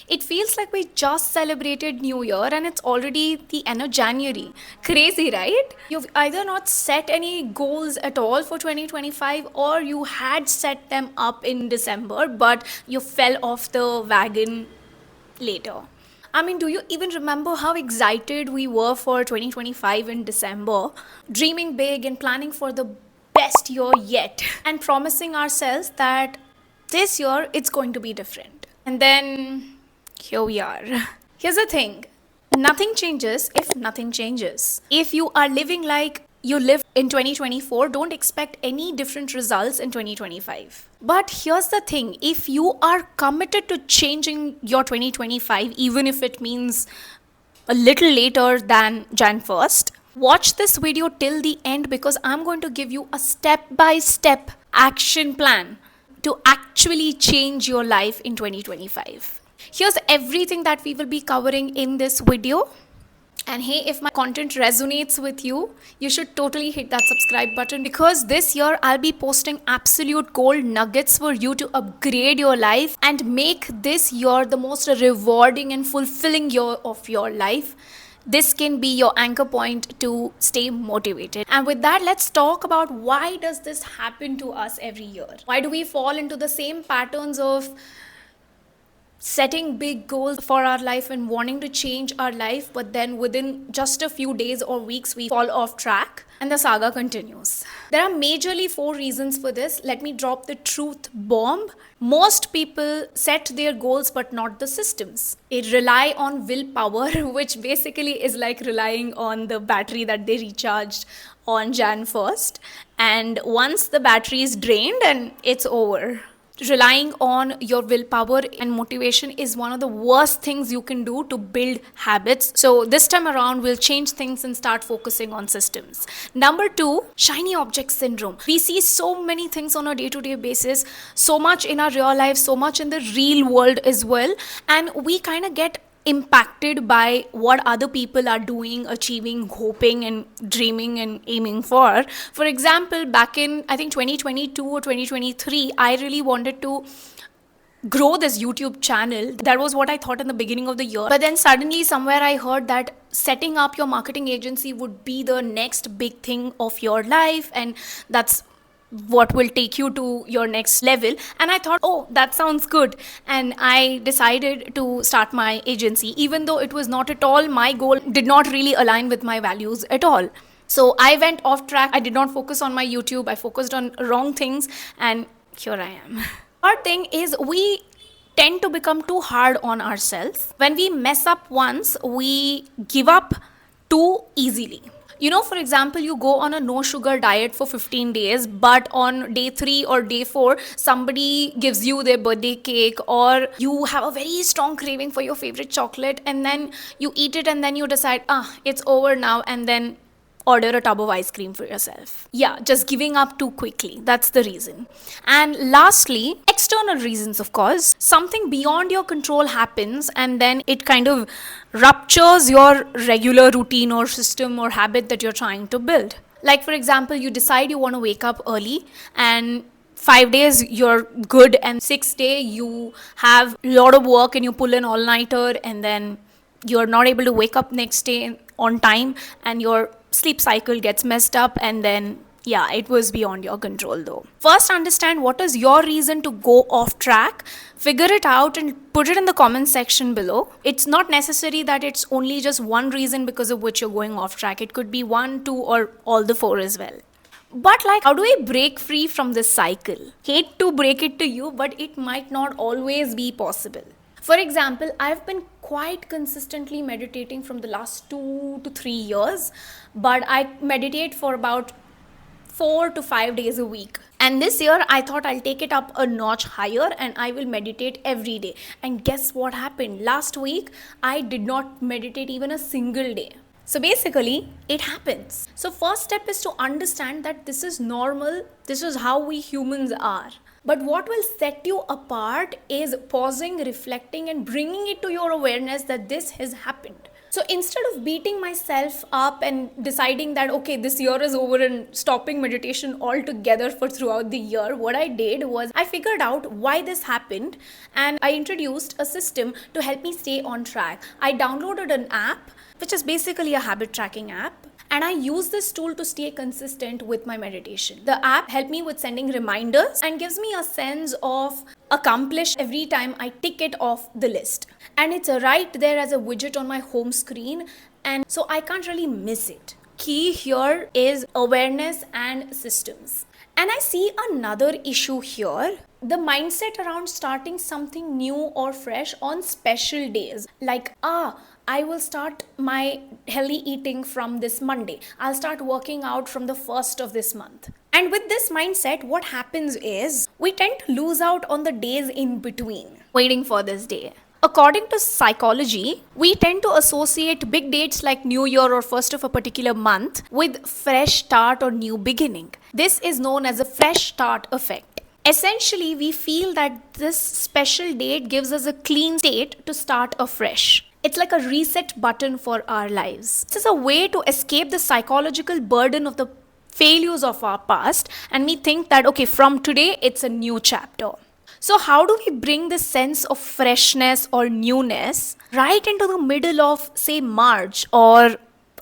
It feels like we just celebrated New Year and it's already the end of January. Crazy, right? You've either not set any goals at all for 2025 or you had set them up in December but you fell off the wagon later. I mean, do you even remember how excited we were for 2025 in December? Dreaming big and planning for the best year yet, and promising ourselves that this year it's going to be different. And then here we are. Here's the thing, nothing changes if nothing changes. If you are living like you lived in 2024, don't expect any different results in 2025. But here's the thing, if you are committed to changing your 2025, even if it means a little later than Jan 1st, watch this video till the end because I'm going to give you a step by step action plan to actually change your life in 2025. Here's everything that we will be covering in this video. And hey, if my content resonates with you, you should totally hit that subscribe button because this year I'll be posting absolute gold nuggets for you to upgrade your life and make this year the most rewarding and fulfilling year of your life. This can be your anchor point to stay motivated. And with that, let's talk about why does this happen to us every year? Why do we fall into the same patterns of setting big goals for our life and wanting to change our life, but then within just a few days or weeks we fall off track and the saga continues? There are majorly 4 reasons for this. Let me drop the truth bomb. Most people set their goals but not the systems. They rely on willpower, which basically is like relying on the battery that they recharged on Jan 1st, and once the battery is drained and it's over. Relying on your willpower and motivation is one of the worst things you can do to build habits. So this time around, we'll change things and start focusing on systems. Number 2, shiny object syndrome. We see so many things on a day-to-day basis, so much in our real life, so much in the real world as well. And we kind of get impacted by what other people are doing, achieving, hoping and dreaming and aiming for. For example, back in I think 2022 or 2023, I really wanted to grow this YouTube channel. That was what I thought in the beginning of the year. But then suddenly somewhere I heard that setting up your marketing agency would be the next big thing of your life, and that's what will take you to your next level. And I thought, oh, that sounds good, and I decided to start my agency, even though it was not at all my goal, did not really align with my values at all. So I went off track. I did not focus on my YouTube. I focused on wrong things, and here I am. Third thing is, we tend to become too hard on ourselves. When we mess up once, we give up too easily. You know, for example, you go on a no sugar diet for 15 days, but on day 3 or day 4, somebody gives you their birthday cake, or you have a very strong craving for your favorite chocolate, and then you eat it and then you decide, it's over now, and then order a tub of ice cream for yourself. Yeah, just giving up too quickly. That's the reason. And lastly, external reasons, of course. Something beyond your control happens and then it kind of ruptures your regular routine or system or habit that you're trying to build. Like, for example, you decide you want to wake up early, and 5 days you're good, and 6th day you have a lot of work and you pull an all-nighter, and then you're not able to wake up next day on time and your sleep cycle gets messed up, and then yeah, it was beyond your control though. First, understand what is your reason to go off track. Figure it out and put it in the comment section below. It's not necessary that it's only just one reason because of which you're going off track. It could be 1, 2, or all the 4 as well. But like, how do we break free from this cycle? Hate to break it to you, but it might not always be possible. For example, I've been quite consistently meditating from the last 2 to 3 years, but I meditate for about 4 to 5 days a week. And this year, I thought I'll take it up a notch higher and I will meditate every day. And guess what happened? Last week, I did not meditate even a single day. So basically, it happens. So first step is to understand that this is normal. This is how we humans are. But what will set you apart is pausing, reflecting, and bringing it to your awareness that this has happened. So instead of beating myself up and deciding that, okay, this year is over and stopping meditation altogether for throughout the year, what I did was I figured out why this happened and I introduced a system to help me stay on track. I downloaded an app, which is basically a habit tracking app. And I use this tool to stay consistent with my meditation. The app helped me with sending reminders and gives me a sense of accomplished every time I tick it off the list. And it's right there as a widget on my home screen, and so I can't really miss it. Key here is awareness and systems. And I see another issue here, the mindset around starting something new or fresh on special days. Like, I will start my healthy eating from this Monday. I'll start working out from the first of this month. And with this mindset, what happens is we tend to lose out on the days in between, waiting for this day. According to psychology, we tend to associate big dates like New Year or first of a particular month with fresh start or new beginning. This is known as a fresh start effect. Essentially, we feel that this special date gives us a clean state to start afresh. It's like a reset button for our lives. This is a way to escape the psychological burden of the failures of our past, and we think that, okay, from today, it's a new chapter. So how do we bring this sense of freshness or newness right into the middle of, say, March or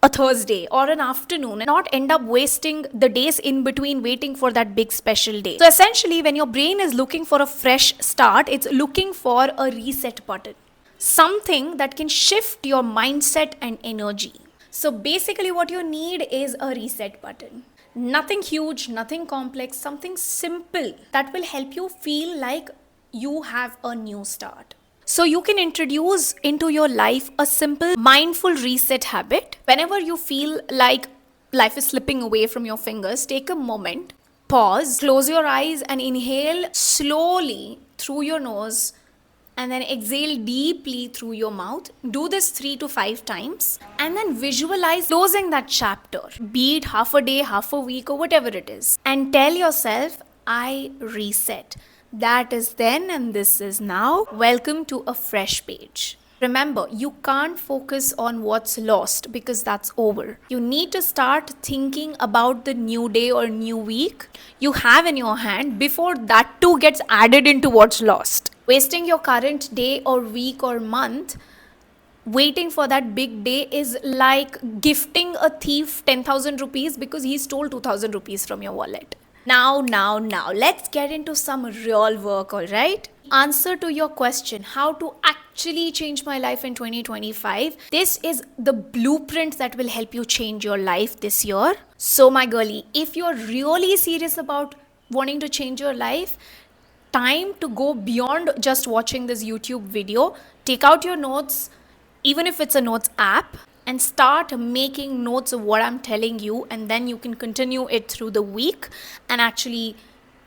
a Thursday or an afternoon and not end up wasting the days in between waiting for that big special day? So essentially, when your brain is looking for a fresh start, it's looking for a reset button, something that can shift your mindset and energy. So basically what you need is a reset button. Nothing huge, nothing complex, something simple that will help you feel like you have a new start. So you can introduce into your life a simple mindful reset habit. Whenever you feel like life is slipping away from your fingers, take a moment, pause, close your eyes and inhale slowly through your nose and then exhale deeply through your mouth. Do this 3 to 5 times and then visualize closing that chapter, be it half a day, half a week or whatever it is, and tell yourself, I reset. That is then and this is now. Welcome to a fresh page. Remember, you can't focus on what's lost because that's over. You need to start thinking about the new day or new week you have in your hand before that too gets added into what's lost. Wasting your current day or week or month waiting for that big day is like gifting a thief 10,000 rupees because he stole 2,000 rupees from your wallet. Now, let's get into some real work, all right? Answer to your question, how to actually change my life in 2025. This is the blueprint that will help you change your life this year. So my girlie, if you're really serious about wanting to change your life, time to go beyond just watching this YouTube video. Take out your notes, even if it's a notes app, and start making notes of what I'm telling you, and then you can continue it through the week and actually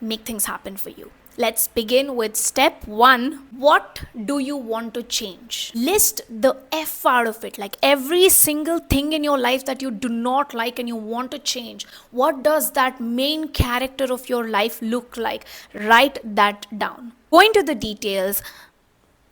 make things happen for you. Let's begin with step 1. What do you want to change? List the F out of it, like every single thing in your life that you do not like and you want to change. What does that main character of your life look like? Write that down. Go into the details.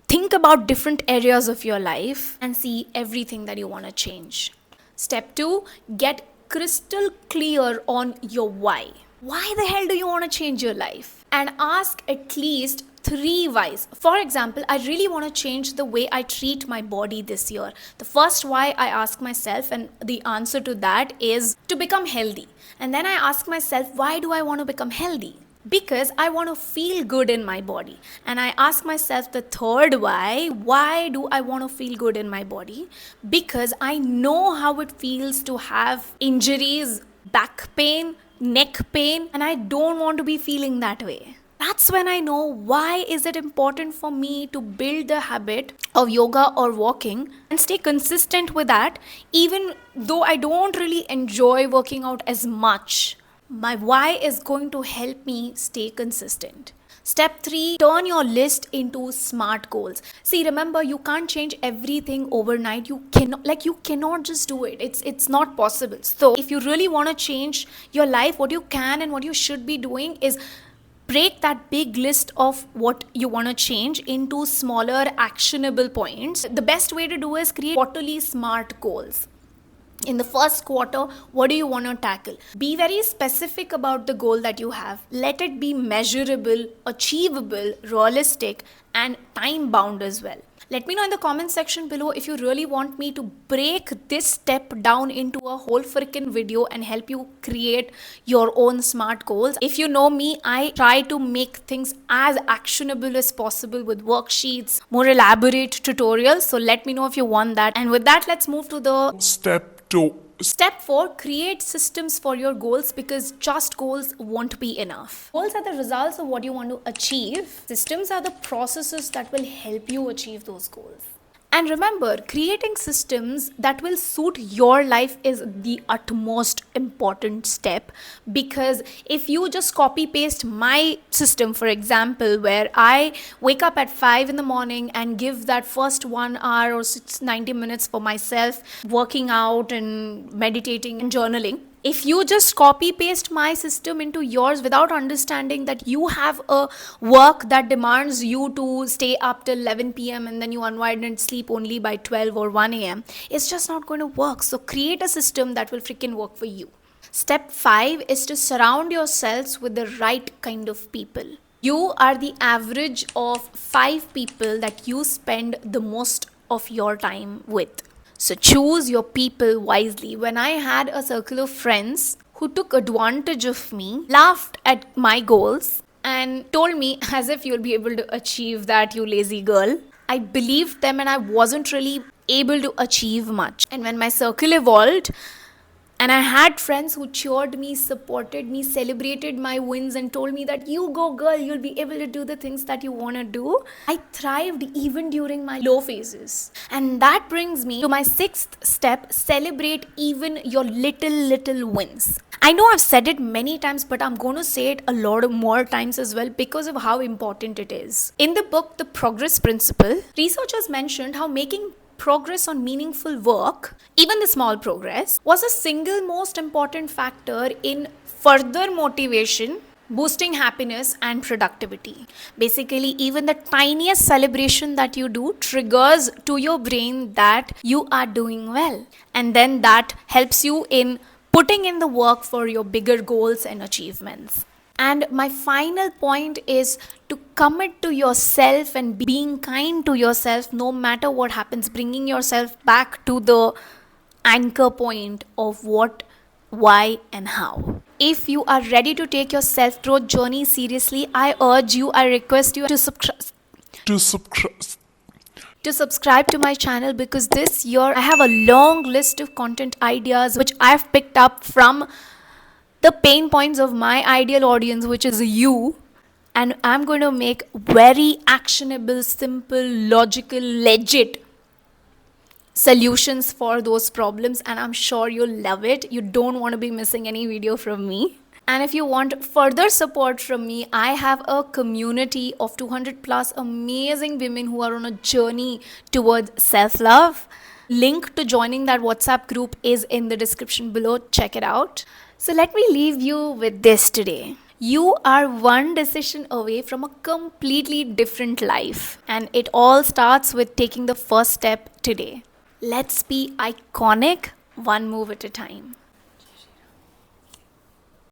Think about different areas of your life and see everything that you want to change. Step 2, get crystal clear on your why. Why the hell do you want to change your life? And ask at least 3 whys. For example, I really want to change the way I treat my body this year. The first why I ask myself, and the answer to that is to become healthy. And then I ask myself, why do I want to become healthy? Because I want to feel good in my body. And I ask myself the third why do I want to feel good in my body? Because I know how it feels to have injuries, back pain, neck pain, and I don't want to be feeling that way. That's when I know why is it important for me to build the habit of yoga or walking and stay consistent with that, even though I don't really enjoy working out as much. My why is going to help me stay consistent. Step 3, turn your list into SMART goals. See, remember, you can't change everything overnight. You cannot just do it. It's not possible. So if you really want to change your life, what you can and what you should be doing is break that big list of what you want to change into smaller actionable points. The best way to do is create quarterly SMART goals. In the first quarter, what do you want to tackle? Be very specific about the goal that you have. Let it be measurable, achievable, realistic, and time bound as well. Let me know in the comment section below if you really want me to break this step down into a whole freaking video and help you create your own SMART goals. If you know me, I try to make things as actionable as possible with worksheets, more elaborate tutorials. So let me know if you want that. And with that, let's move to the Step 2. Step 4, create systems for your goals, because just goals won't be enough. Goals are the results of what you want to achieve. Systems are the processes that will help you achieve those goals. And remember, creating systems that will suit your life is the utmost important step, because if you just copy paste my system, for example, where I wake up at 5 in the morning and give that first 1 hour or 90 minutes for myself, working out and meditating and journaling, if you just copy paste my system into yours without understanding that you have a work that demands you to stay up till 11 p.m. and then you unwind and sleep only by 12 or 1 a.m., it's just not going to work. So create a system that will freaking work for you. Step 5 is to surround yourselves with the right kind of people. You are the average of 5 people that you spend the most of your time with. So choose your people wisely. When I had a circle of friends who took advantage of me, laughed at my goals, and told me as if you'll be able to achieve that, you lazy girl, I believed them and I wasn't really able to achieve much. And when my circle evolved, and I had friends who cheered me, supported me, celebrated my wins, and told me that you go girl, you'll be able to do the things that you want to do, I thrived even during my low phases. And that brings me to my 6th step: celebrate even your little wins. I know I've said it many times, but I'm going to say it a lot more times as well because of how important it is. In the book, The Progress Principle, researchers mentioned how making progress on meaningful work, even the small progress, was a single most important factor in further motivation, boosting happiness and productivity. Basically, even the tiniest celebration that you do triggers to your brain that you are doing well, and then that helps you in putting in the work for your bigger goals and achievements. And my final point is to commit to yourself and being kind to yourself no matter what happens, bringing yourself back to the anchor point of what, why, and how. If you are ready to take your self-growth journey seriously, I request you to subscribe to my channel, because this year I have a long list of content ideas which I've picked up from the pain points of my ideal audience, which is you, and I'm going to make very actionable, simple, logical, legit solutions for those problems, and I'm sure you'll love it. You don't want to be missing any video from me. And if you want further support from me, I have a community of 200 plus amazing women who are on a journey towards self-love. Link to joining that WhatsApp group is in the description below. Check it out. So let me leave you with this today. You are one decision away from a completely different life, and it all starts with taking the first step today. Let's be iconic, one move at a time.